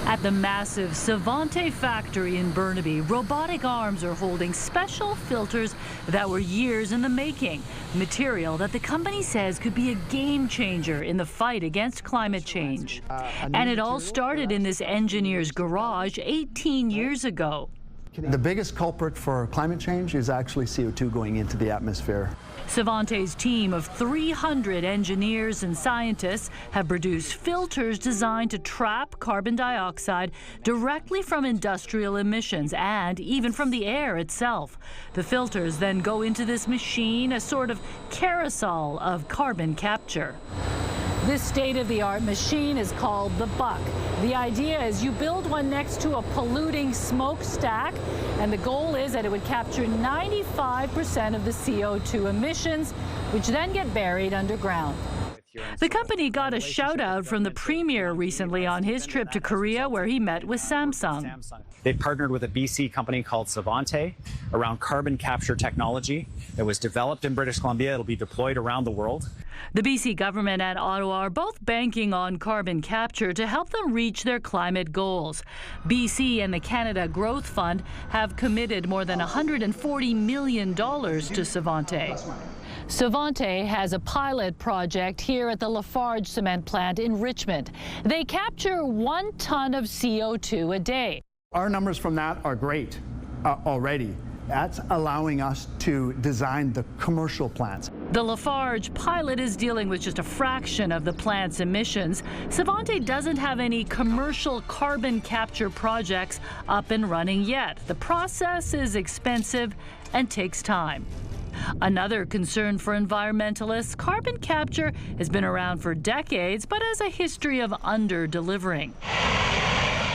At the massive Savante factory in Burnaby, robotic arms are holding special filters that were years in the making, material that the company says could be a game changer in the fight against climate change. And it all started in this engineer's garage 18 years ago. The biggest culprit for climate change is actually CO2 going into the atmosphere. Savante's team of 300 engineers and scientists have produced filters designed to trap carbon dioxide directly from industrial emissions and even from the air itself. The filters then go into this machine, a sort of carousel of carbon capture. This state-of-the-art machine is called the Buck. The idea is you build one next to a polluting smokestack, and the goal is that it would capture 95% of the CO2 emissions, which then get buried underground. The company got a shout-out from the Premier recently on his trip to Korea, where he met with Samsung. They partnered with a BC company called Savante around carbon capture technology. It was developed in British Columbia. It'll be deployed around the world. The BC government and Ottawa are both banking on carbon capture to help them reach their climate goals. BC and the Canada Growth Fund have committed more than $140 million to Savante. Savante has a pilot project here at the Lafarge cement plant in Richmond. They capture 1 ton of CO2 a day. Our numbers from that are great already. That's allowing us to design the commercial plants. The Lafarge pilot is dealing with just a fraction of the plant's emissions. Savante doesn't have any commercial carbon capture projects up and running yet. The process is expensive and takes time. Another concern for environmentalists, carbon capture has been around for decades, but has a history of under-delivering.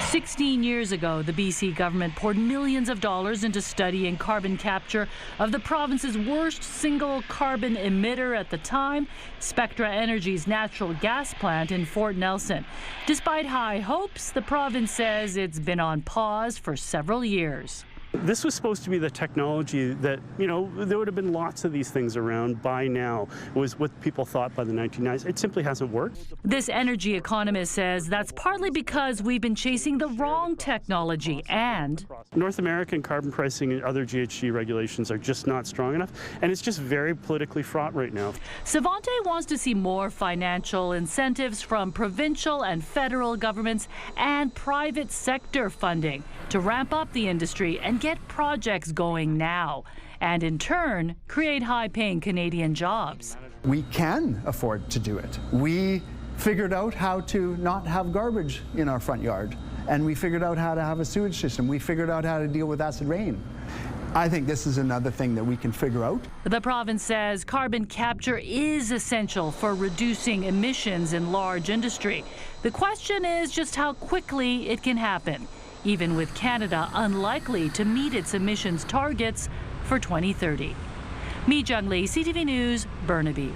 16 years ago, the BC government poured millions of dollars into studying carbon capture of the province's worst single carbon emitter at the time, Spectra Energy's natural gas plant in Fort Nelson. Despite high hopes, the province says it's been on pause for several years. This was supposed to be the technology that, there would have been lots of these things around by now. It was what people thought by the 1990s. It simply hasn't worked. This energy economist says that's partly because we've been chasing the wrong technology and North American carbon pricing and other GHG regulations are just not strong enough, and it's just very politically fraught right now. Savante wants to see more financial incentives from provincial and federal governments and private sector funding to ramp up the industry and get projects going now, and in turn, create high-paying Canadian jobs. We can afford to do it. We figured out how to not have garbage in our front yard, and we figured out how to have a sewage system. We figured out how to deal with acid rain. I think this is another thing that we can figure out. The province says carbon capture is essential for reducing emissions in large industry. The question is just how quickly it can happen, even with Canada unlikely to meet its emissions targets for 2030. Mi Jung Lee, CTV News, Burnaby.